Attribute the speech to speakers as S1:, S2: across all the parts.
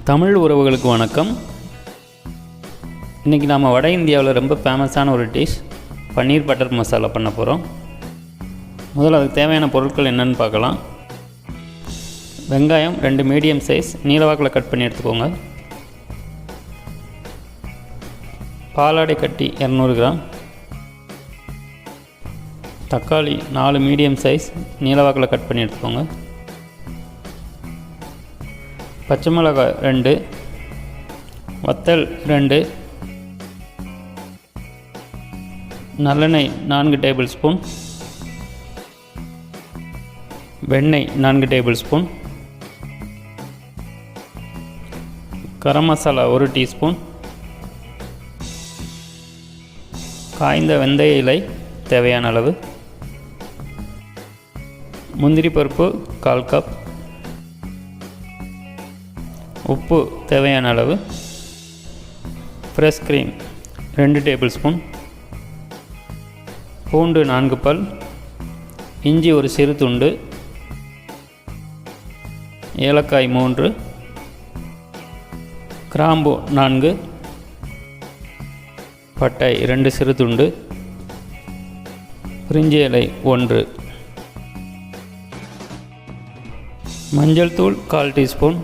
S1: தமிழ் உறவுகளுக்கு வணக்கம். இன்றைக்கி நாம் வட இந்தியாவில் ரொம்ப ஃபேமஸான ஒரு டிஷ் பன்னீர் பட்டர் மசாலா பண்ண போகிறோம். முதல்ல அதுக்கு தேவையான பொருட்கள் என்னென்னு பார்க்கலாம். வெங்காயம் 2 மீடியம் சைஸ் நீளவாக்கில் கட் பண்ணி எடுத்துக்கோங்க. பாலாடை கட்டி 200 கிராம். தக்காளி 4 மீடியம் சைஸ் நீளவாக்கில் கட் பண்ணி எடுத்துக்கோங்க. பச்சை மிளகாய் 2, வத்தல் 2, நல்லெண்ணெய் 4 டேபிள் ஸ்பூன், வெண்ணெய் 4 டேபிள் ஸ்பூன், கரமசாலா 1 டீஸ்பூன், காய்ந்த வெந்தய இலை தேவையான அளவு, முந்திரி பருப்பு 1/4 கப், உப்பு தேவையான அளவு, ஃப்ரெஷ் க்ரீம் 2 டேபிள் ஸ்பூன், பூண்டு 4 பல், இஞ்சி ஒரு சிறு துண்டு, ஏலக்காய் 3, கிராம்பு 4, பட்டை 2 சிறு துண்டு, பிரிஞ்சி இலை 1, மஞ்சள் தூள் 1/4 டீஸ்பூன்,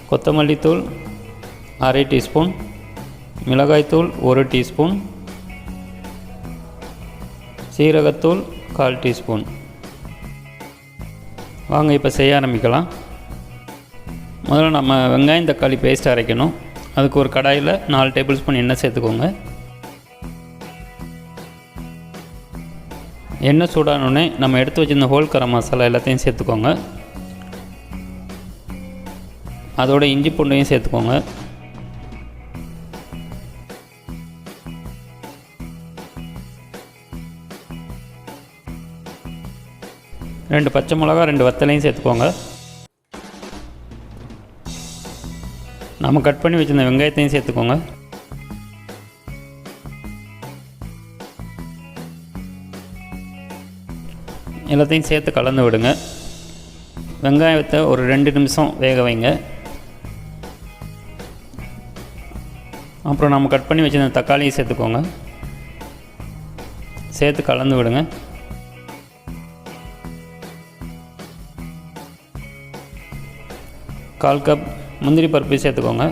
S1: கொத்தமல்லி தூள் 1/2 டீஸ்பூன், மிளகாய்த்தூள் 1 டீஸ்பூன், சீரகத்தூள் 1/4 டீஸ்பூன். வாங்க இப்போ செய்ய ஆரம்பிக்கலாம். முதல்ல நம்ம வெங்காயம் தக்காளி பேஸ்ட் அரைக்கணும். அதுக்கு ஒரு கடாயில் 4 டேபிள் ஸ்பூன் எண்ணெய் சேர்த்துக்கோங்க. எண்ணெய் சூடானோடனே நம்ம எடுத்து வச்சுருந்த ஹோல் கரம் மசாலா எல்லாத்தையும் சேர்த்துக்கோங்க. அதோட இஞ்சி பூண்டையும் சேர்த்துக்கோங்க. ரெண்டு பச்சை மிளகா 2 வத்தலையும் சேர்த்துக்கோங்க. நம்ம கட் பண்ணி வச்சுருந்த வெங்காயத்தையும் சேர்த்துக்கோங்க. எல்லாத்தையும் சேர்த்து கலந்து விடுங்க. வெங்காயத்தை ஒரு 2 நிமிஷம் வேக வைங்க. அப்புறம் நம்ம கட் பண்ணி வச்சுருந்த தக்காளியை சேர்த்துக்கோங்க. சேர்த்து கலந்து விடுங்க. கால் கப் முந்திரி பருப்பு சேர்த்துக்கோங்க.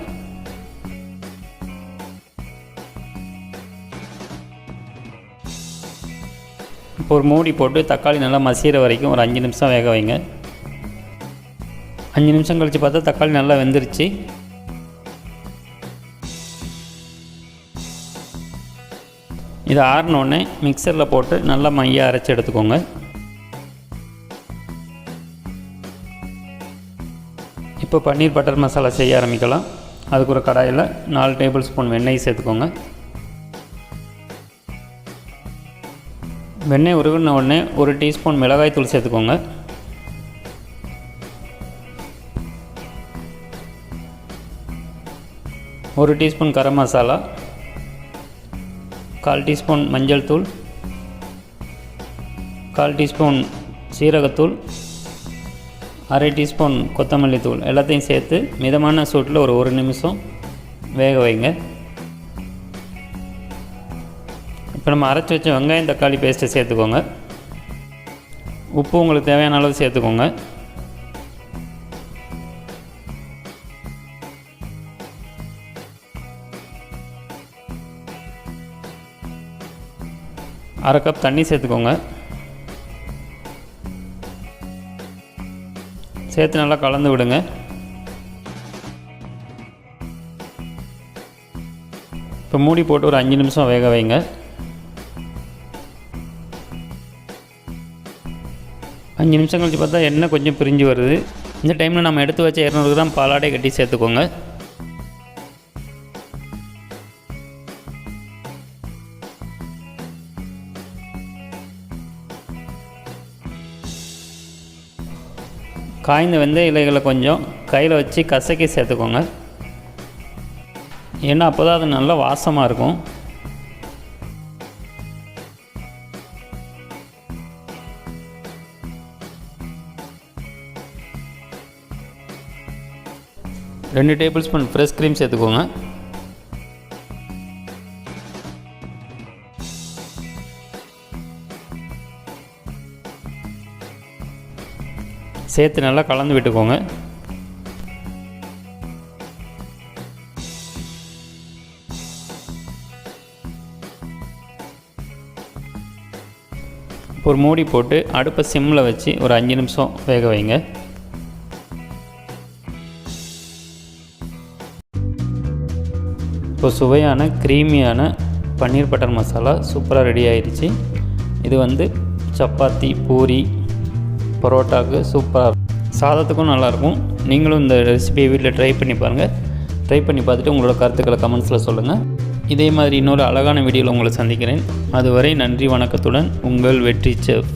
S1: இப்போ ஒரு மூடி போட்டு தக்காளி நல்லா மசிகிற வரைக்கும் ஒரு 5 நிமிஷம் வேக வைங்க. 5 நிமிஷம் கழித்து பார்த்தா தக்காளி நல்லா வெந்துருச்சு. இதை ஆறினோடனே மிக்சரில் போட்டு நல்லா மையாக அரைச்சி எடுத்துக்கோங்க. இப்போ பன்னீர் பட்டர் மசாலா செய்ய ஆரம்பிக்கலாம். அதுக்கு ஒரு கடாயில் 4 டேபிள் ஸ்பூன் வெண்ணெய் சேர்த்துக்கோங்க. வெண்ணெய் உருகின உடனே 1 டீஸ்பூன் மிளகாய் தூள் சேர்த்துக்கோங்க. ஒரு டீஸ்பூன் கரம் மசாலா, 1/4 டீஸ்பூன் மஞ்சள் தூள், 1/4 டீஸ்பூன் சீரகத்தூள், 1/2 டீஸ்பூன் கொத்தமல்லி தூள் எல்லாத்தையும் சேர்த்து மிதமான சூட்டில் ஒரு 1 நிமிஷம் வேக வைங்க. இப்போ நம்ம அரைச்சி வச்ச வெங்காயம் தக்காளி பேஸ்ட்டை சேர்த்துக்கோங்க. உப்பு உங்களுக்கு தேவையான அளவு சேர்த்துக்கோங்க. அரை கப் தண்ணி சேர்த்துக்கோங்க. சேர்த்து நல்லா கலந்து விடுங்க. இப்போ மூடி போட்டு ஒரு 5 நிமிஷம் வேக வைங்க. 5 நிமிஷம் கழிச்சு பார்த்தா எண்ணெய் கொஞ்சம் பிரிஞ்சு வருது. இந்த டைமில் நம்ம எடுத்து வச்ச 200 கிராம் பாலாடை கட்டி சேர்த்துக்கோங்க. காய்ந்த வெந்தய இலைகளை கொஞ்சம் கையில் வச்சு கசக்கி சேர்த்துக்கோங்க. ஏன்னா அப்போ தான் அது நல்லா வாசமாக இருக்கும். 2 டேபிள் ஸ்பூன் ஃப்ரெஷ் க்ரீம் சேர்த்துக்கோங்க. சேர்த்து நல்லா கலந்து விட்டுக்கோங்க. ஒரு மூடி போட்டு அடுப்பை சிம்மில் வச்சு ஒரு 5 நிமிஷம் வேக வைங்க. இப்போ சுவையான க்ரீமியான பன்னீர் பட்டர் மசாலா சூப்பராக ரெடி ஆயிடுச்சு. இது வந்து சப்பாத்தி, பூரி, பரோட்டாவுக்கு சூப்பராக, சாதத்துக்கும் நல்லாயிருக்கும். நீங்களும் இந்த ரெசிபியை வீட்டில் ட்ரை பண்ணி பாருங்கள். ட்ரை பண்ணி பார்த்துட்டு உங்களோட கருத்துக்களை கமெண்ட்ஸில் சொல்லுங்கள். இதே மாதிரி இன்னொரு அழகான வீடியோவில் உங்களை சந்திக்கிறேன். அதுவரை நன்றி, வணக்கத்துடன் உங்கள் வெற்றி செஃப்.